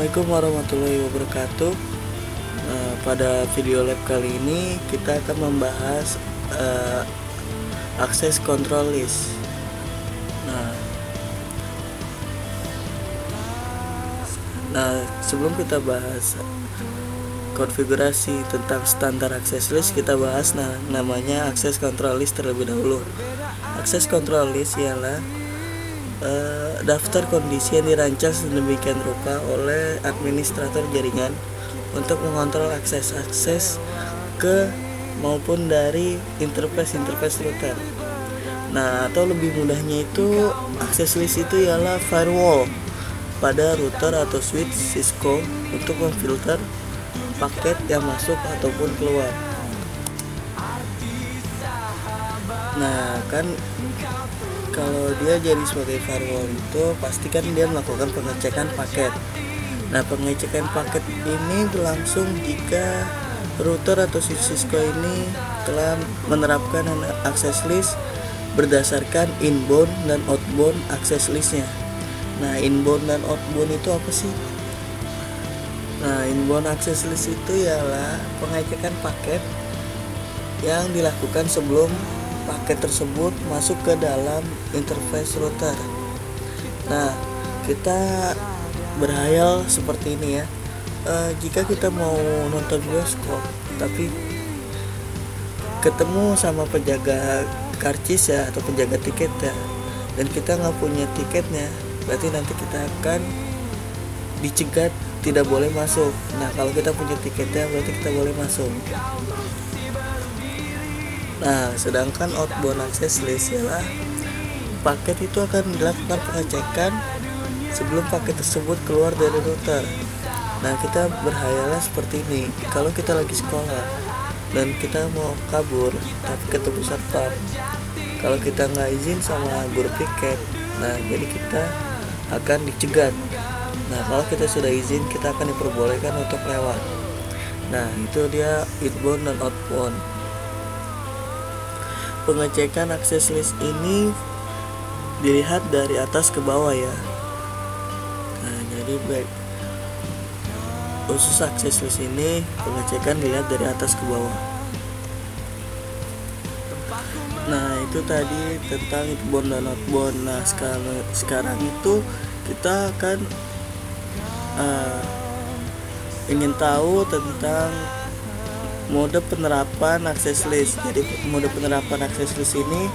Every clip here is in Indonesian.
Assalamualaikum warahmatullahi wabarakatuh. Pada video lab kali ini kita akan membahas akses control list. Sebelum kita bahas konfigurasi tentang standar access list, kita bahas namanya access control list terlebih dahulu. Access control list ialah daftar kondisi yang dirancang sedemikian rupa oleh administrator jaringan untuk mengontrol akses ke maupun dari interface router. Atau lebih mudahnya itu access list itu ialah firewall pada router atau switch Cisco untuk memfilter paket yang masuk ataupun keluar. Kalau dia jadi sebagai firewall itu pasti kan dia melakukan pengecekan paket. Pengecekan paket ini berlangsung jika router atau switch Cisco ini telah menerapkan access list berdasarkan inbound dan outbound access listnya. Inbound dan outbound itu apa sih? Inbound access list itu ialah pengecekan paket yang dilakukan sebelum paket tersebut masuk ke dalam interface router. Kita berhayal seperti ini ya. Jika kita mau nonton bioskop tapi ketemu sama penjaga karcis ya, atau penjaga tiket ya, dan kita nggak punya tiketnya, berarti nanti kita akan dicegat, tidak boleh masuk. Kalau kita punya tiketnya berarti kita boleh masuk. Sedangkan outbound access list ialah paket itu akan dilakukan pengecekan sebelum paket tersebut keluar dari router. Kita berhayalnya seperti ini. Kalau kita lagi sekolah dan kita mau kabur tapi ketemu satpam, kalau kita nggak izin sama guru piket, jadi kita akan dicegat. Kalau kita sudah izin, kita akan diperbolehkan untuk lewat. Itu dia inbound dan outbound. Pengecekan access list ini dilihat dari atas ke bawah ya. Jadi baik khusus access list ini pengecekan dilihat dari atas ke bawah. Itu tadi tentang inbound dan outbound. Sekarang itu kita akan ingin tahu tentang mode penerapan access list. Jadi mode penerapan access list ini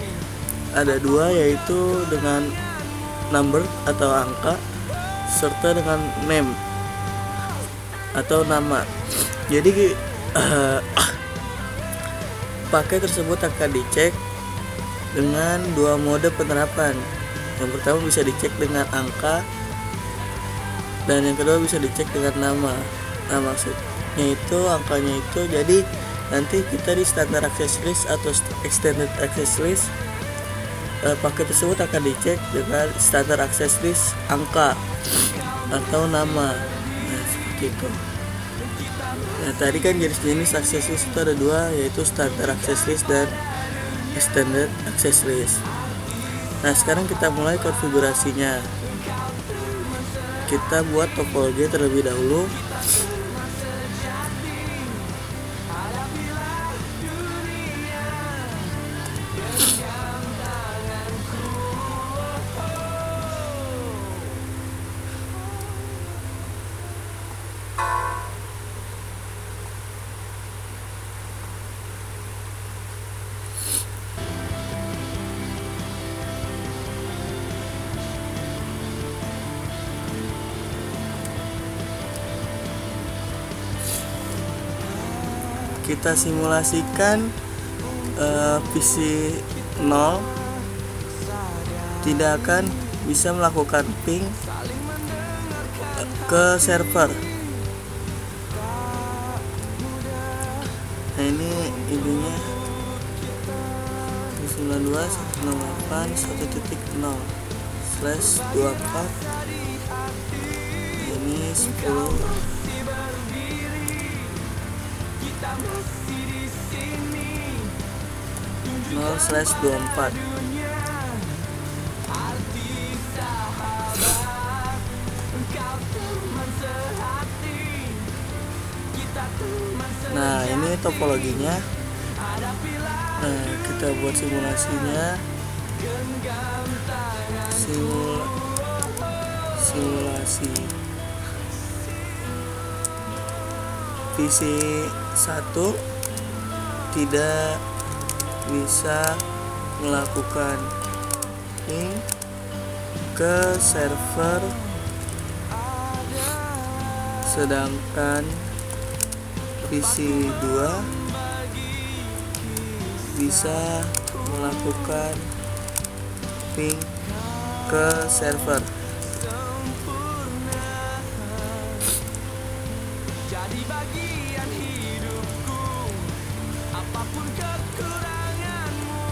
ada dua, yaitu dengan number atau angka serta dengan name atau nama. Jadi paket tersebut akan dicek dengan dua mode penerapan. Yang pertama bisa dicek dengan angka, dan yang kedua bisa dicek dengan nama. Maksudnya itu angkanya itu, jadi nanti kita di standar access list atau extended access list, paket tersebut akan dicek dengan standar access list angka atau nama. Seperti itu. Tadi kan jenis-jenis access list itu ada dua, yaitu standar access list dan extended access list. Sekarang kita mulai konfigurasinya. Kita buat topologi terlebih dahulu. Kita simulasikan PC 0 tidak akan bisa melakukan ping ke server. Ini intinya 92.168.1.0/24. Ini 10 0/24. Nah, ini topologinya. Nah, kita buat simulasinya. Simulasi PC1 tidak bisa melakukan ping ke server, sedangkan PC2 bisa melakukan ping ke server. Jadi bagian hidupku, apapun kekuranganmu.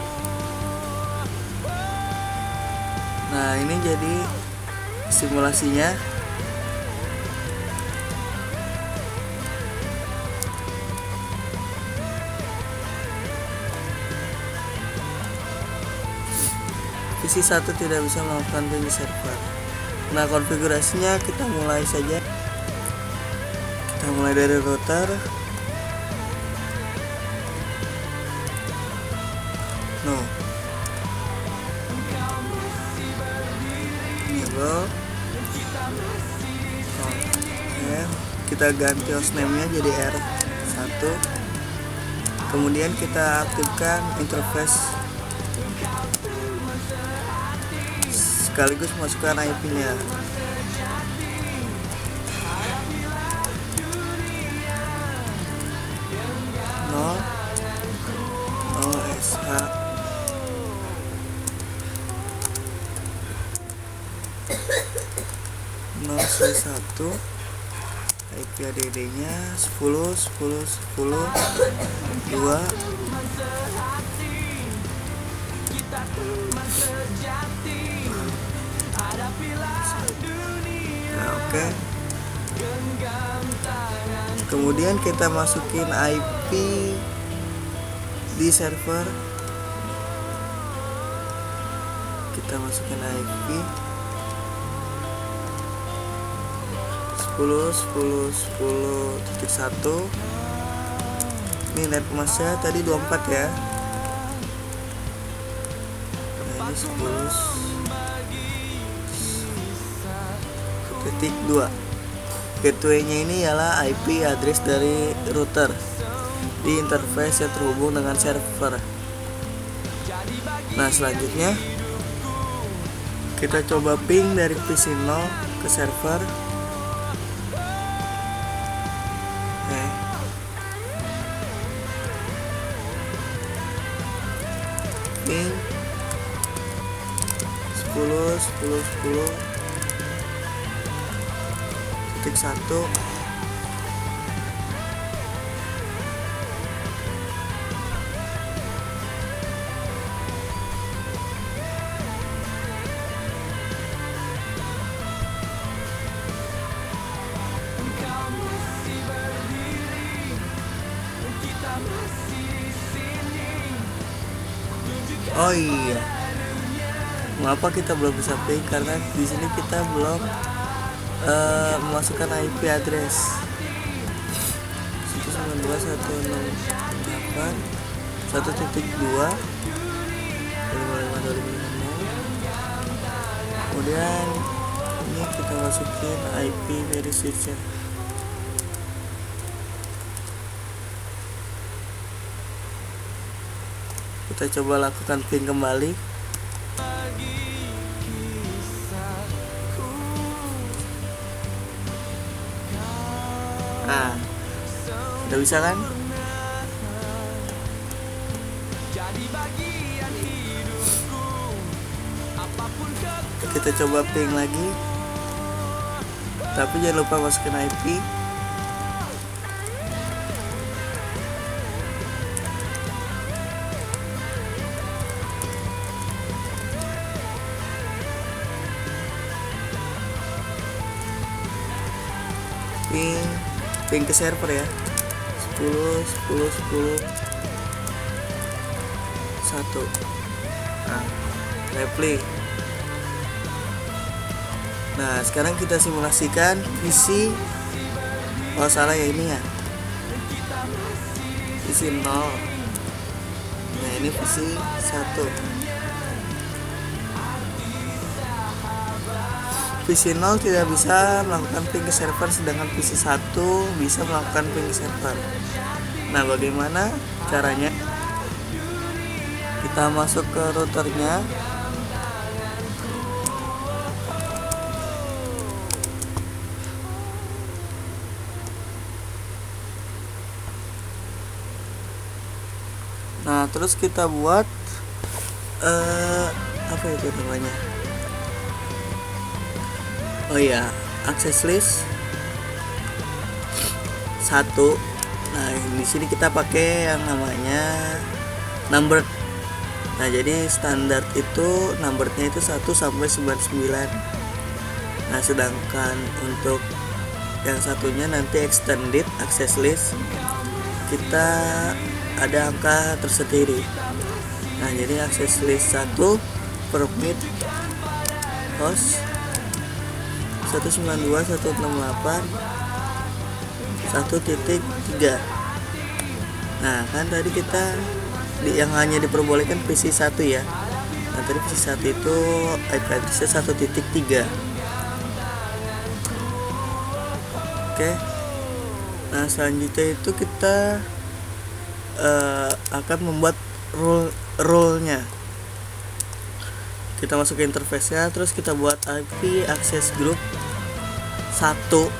Nah, ini jadi simulasinya. PC1 tidak bisa melakukan ping server. Nah, konfigurasinya kita mulai saja. Kita mulai dari router. Enable. Oke, kita ganti hostname-nya jadi R1. Kemudian kita aktifkan interface sekaligus masukkan IP-nya. OSH 0C1, IP ADD-nya 10 10 10 2. Nah, oke. Kemudian kita masukin IP di server. Kita masukin IP 10 10 10.1. Ini net masnya tadi 24 ya. Nah, ini 10.2. Gateway-nya ini ialah IP address dari router di interface yang terhubung dengan server. Nah, selanjutnya kita coba ping dari PC0 ke server. Ping 10 10 10.1. Oh iya, mengapa kita belum bisa ping? Karena di sini kita belum memasukkan IP address 192.168.1.2. Kemudian ini kita masukin IP dari switcher. Kita coba lakukan ping kembali. Nah, udah bisa kan? Kita coba ping lagi, tapi jangan lupa masukin IP. Ping ke server ya, 10 10 10 1. Nah, reply. Nah, sekarang kita simulasikan PC. Oh, salah ya, ini ya. visi 0. Nah ini visi 1. Visi 0 tidak bisa melakukan ping ke server, sedangkan visi 1 bisa melakukan ping ke server. Nah bagaimana caranya? Kita masuk ke routernya. Nah terus kita buat apa itu namanya? Oh iya, access list 1. Nah di sini kita pakai yang namanya number. Nah jadi standar itu numbernya itu 1 sampai 99. Nah sedangkan untuk yang satunya nanti extended access list kita ada angka tersendiri. Nah jadi access list 1 permit host 192.168.1.3. Nah kan tadi kita yang hanya diperbolehkan visi 1 ya. Nah tadi visi 1 itu IP addressnya 1.3. Oke. Nah selanjutnya itu kita akan membuat role-nya. Kita masuk ke interface-nya, terus kita buat IP access group 1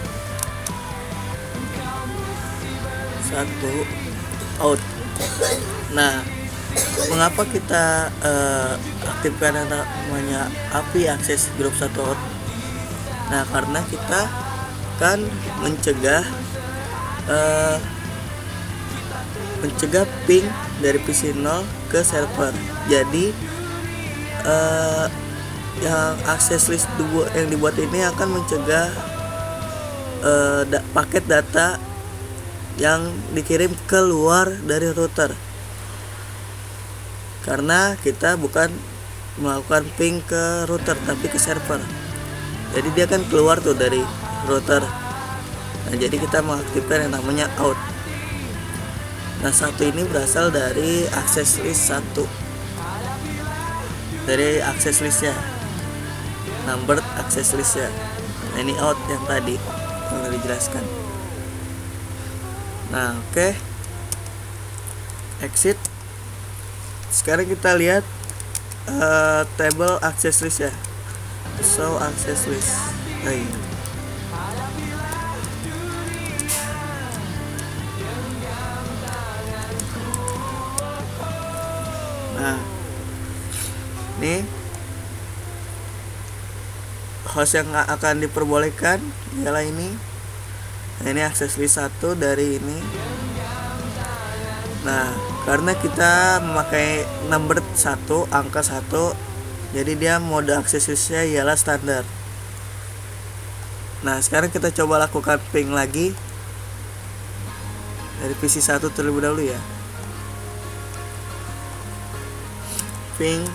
out. Nah mengapa kita aktifkan yang namanya IP access group 1 out? Nah karena kita kan mencegah ping dari PC 0 ke server. Jadi yang access list yang dibuat ini akan mencegah paket data yang dikirim keluar dari router, karena kita bukan melakukan ping ke router tapi ke server. Jadi dia kan keluar tuh dari router. Nah jadi kita mengaktifkan yang namanya out. Nah 1 ini berasal dari access list 1, dari access listnya, number access listnya. Nah ini out yang tadi yang udah dijelaskan. Nah oke. Exit. Sekarang kita lihat table access list ya. Show access list. Nah ini host yang akan diperbolehkan ialah ini. Nah ini access list 1 dari ini. Nah karena kita memakai number 1, angka 1, jadi dia mode access listnya ialah standar. Nah sekarang kita coba lakukan ping lagi dari PC 1 terlebih dahulu ya. Ping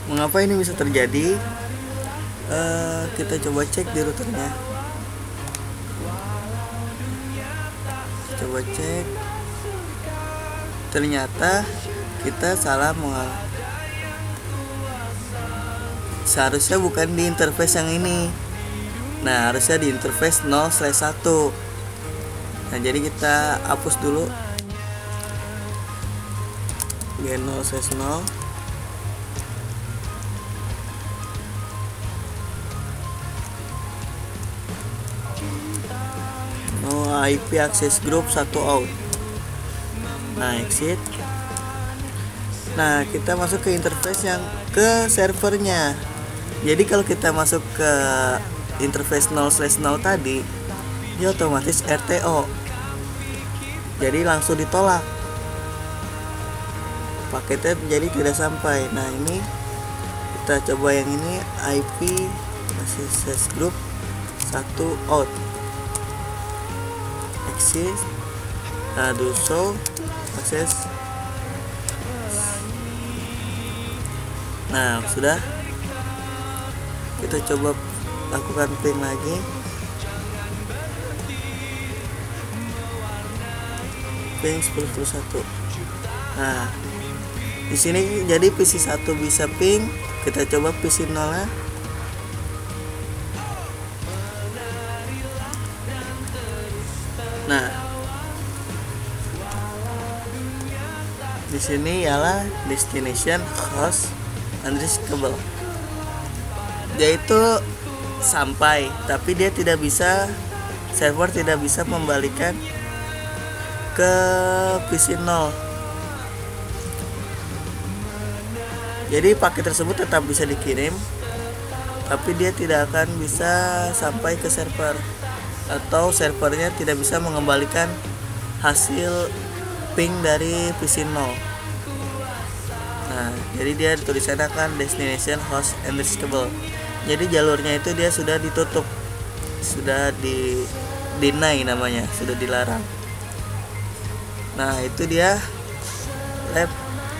mengapa ini bisa terjadi? Kita coba cek di routernya. Coba cek. Ternyata kita salah seharusnya bukan di interface yang ini. Nah harusnya di interface 0/1. Nah jadi kita hapus dulu G0/0. mau IP access group 1 out. Nah, exit. Nah, kita masuk ke interface yang ke servernya. Jadi kalau kita masuk ke interface 0/0 tadi, dia otomatis RTO. Jadi langsung ditolak. Paketnya jadi tidak sampai. Nah, ini kita coba yang ini, IP access group 1 out. Exit. Nah, do show access. Nah, sudah. Kita coba lakukan ping lagi. Ping 10.1. Nah, di sini jadi PC 1 bisa ping. Kita coba PC 0 nya. Nah, di sini ialah destination host unreachable. Dia itu sampai, tapi dia tidak bisa, server tidak bisa membalikan ke PC 0. Jadi paket tersebut tetap bisa dikirim, tapi dia tidak akan bisa sampai ke server, atau servernya tidak bisa mengembalikan hasil ping dari PC 0. Nah, jadi dia tulisannya kan destination host unreachable. Jadi jalurnya itu dia sudah ditutup, sudah deny namanya, sudah dilarang. Nah, itu dia lab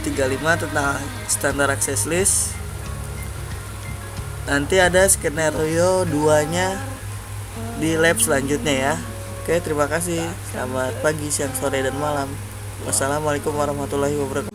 35 tentang standar access list. Nanti ada skenario 2-nya di lab selanjutnya ya. Oke, terima kasih. Selamat pagi, siang, sore, dan malam. Wassalamualaikum warahmatullahi wabarakatuh.